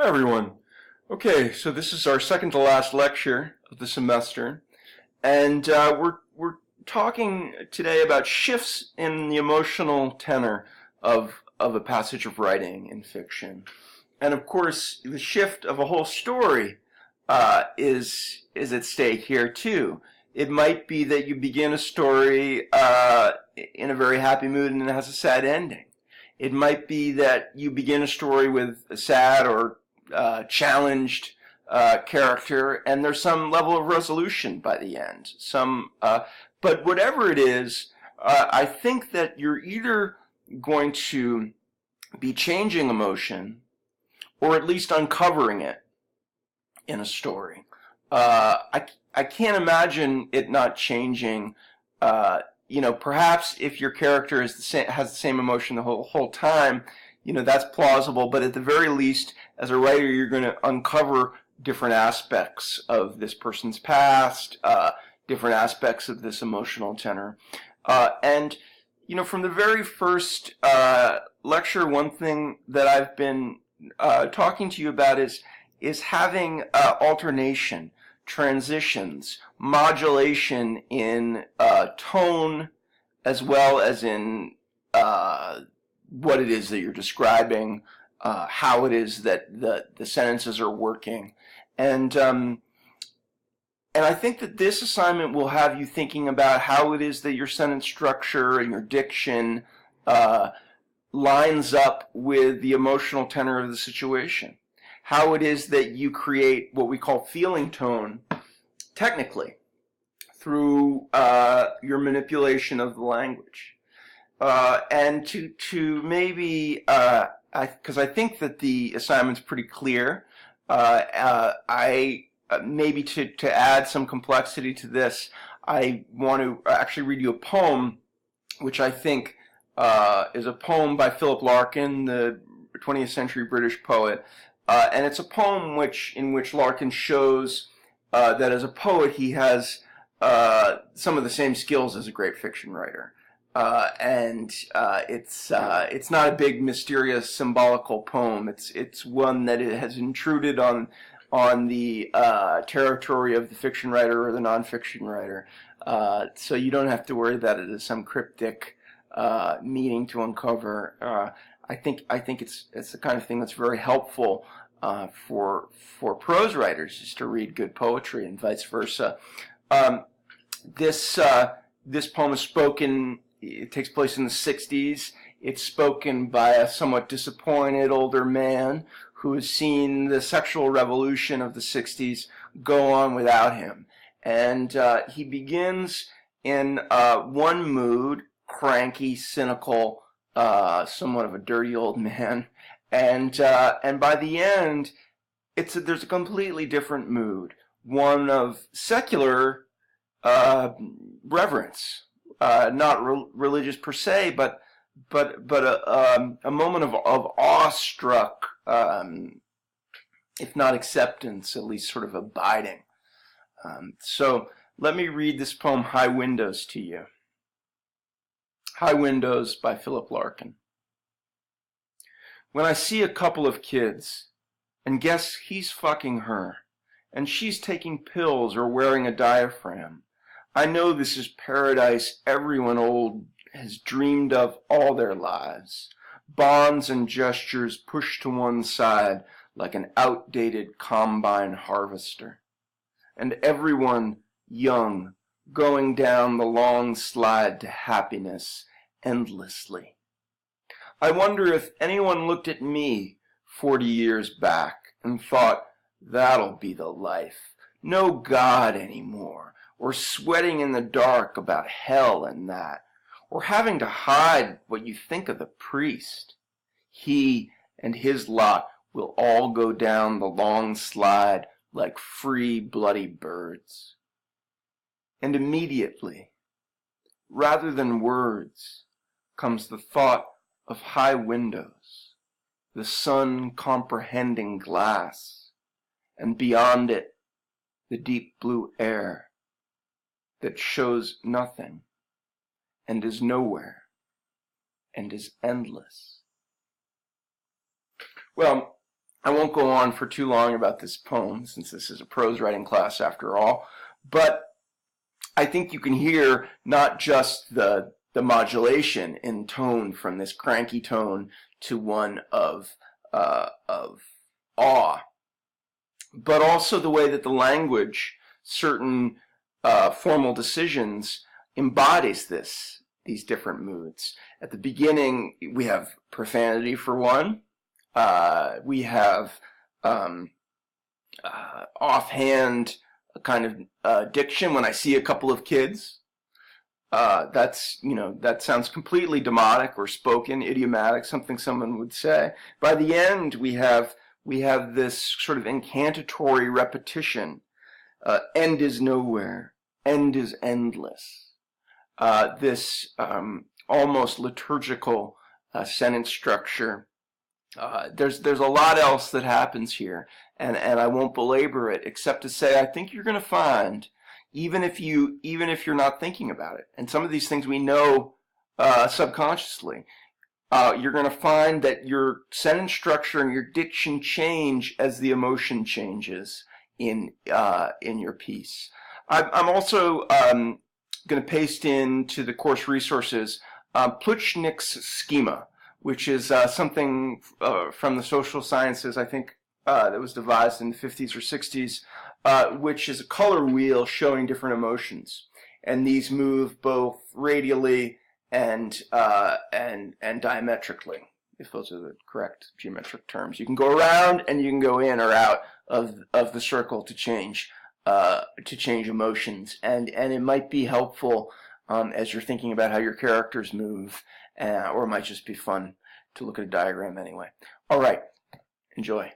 Hi everyone. Okay, so this is our second to last lecture of the semester, and we're talking today about shifts in the emotional tenor of a passage of writing in fiction, and of course the shift of a whole story is at stake here too. It might be that you begin a story in a very happy mood and it has a sad ending. It might be that you begin a story with a sad or challenged character, and there's some level of resolution by the end. But whatever it is, I think that you're either going to be changing emotion, or at least uncovering it in a story. I can't imagine it not changing. Perhaps if your character has the same emotion the whole time, that's plausible. But at the very least, as a writer, you're going to uncover different aspects of this person's past, different aspects of this emotional tenor, and from the very first lecture, one thing that I've been talking to you about is having alternation, transitions, modulation in tone, as well as in what it is that you're describing, how it is that the sentences are working, and I think that this assignment will have you thinking about how it is that your sentence structure and your diction lines up with the emotional tenor of the situation. How it is that you create what we call feeling tone, technically, through your manipulation of the language. And to maybe, because I think that the assignment's pretty clear, maybe to add some complexity to this, I want to actually read you a poem, which I think is a poem by Philip Larkin, the 20th century British poet. And it's a poem in which Larkin shows that as a poet he has some of the same skills as a great fiction writer. It's not a big, mysterious, symbolical poem. It's one that it has intruded on the territory of the fiction writer or the nonfiction writer. So you don't have to worry that it is some cryptic meaning to uncover. I think it's the kind of thing that's very helpful for prose writers, is to read good poetry and vice versa. This poem is spoken. It takes place in the 60s. It's spoken by a somewhat disappointed older man who has seen the sexual revolution of the 60s go on without him. And he begins in one mood, cranky, cynical, somewhat of a dirty old man. And by the end, there's a completely different mood, one of secular reverence. Not religious per se, but a moment of awestruck, if not acceptance, at least sort of abiding. So let me read this poem, High Windows, to you. High Windows by Philip Larkin. When I see a couple of kids and guess he's fucking her and she's taking pills or wearing a diaphragm, I know this is paradise everyone old has dreamed of all their lives. Bonds and gestures pushed to one side like an outdated combine harvester. And everyone young going down the long slide to happiness endlessly. I wonder if anyone looked at me 40 years back and thought, that'll be the life. No God anymore. Or sweating in the dark about hell and that, or having to hide what you think of the priest. He and his lot will all go down the long slide like free bloody birds. And immediately, rather than words, comes the thought of high windows, the sun comprehending glass, and beyond it, the deep blue air that shows nothing, and is nowhere, and is endless. Well, I won't go on for too long about this poem, since this is a prose writing class after all, but I think you can hear not just the modulation in tone from this cranky tone to one of awe, but also the way that the language, certain formal decisions, embodies these different moods. At the beginning, we have profanity for one. We have offhand kind of diction when I see a couple of kids. That sounds completely demotic or spoken, idiomatic, something someone would say. By the end, we have this sort of incantatory repetition. End is nowhere. End is endless. This almost liturgical sentence structure. There's a lot else that happens here, and I won't belabor it except to say I think you're going to find, even if you're not thinking about it, and some of these things we know subconsciously, you're going to find that your sentence structure and your diction change as the emotion changes in your piece. I'm also going to paste into the course resources Plutchnik's schema, which is something from the social sciences, I think, that was devised in the 50s or 60s, which is a color wheel showing different emotions. And these move both radially and diametrically, if those are the correct geometric terms. You can go around and you can go in or out of the circle to change emotions. And it might be helpful as you're thinking about how your characters move, or it might just be fun to look at a diagram anyway. All right, enjoy.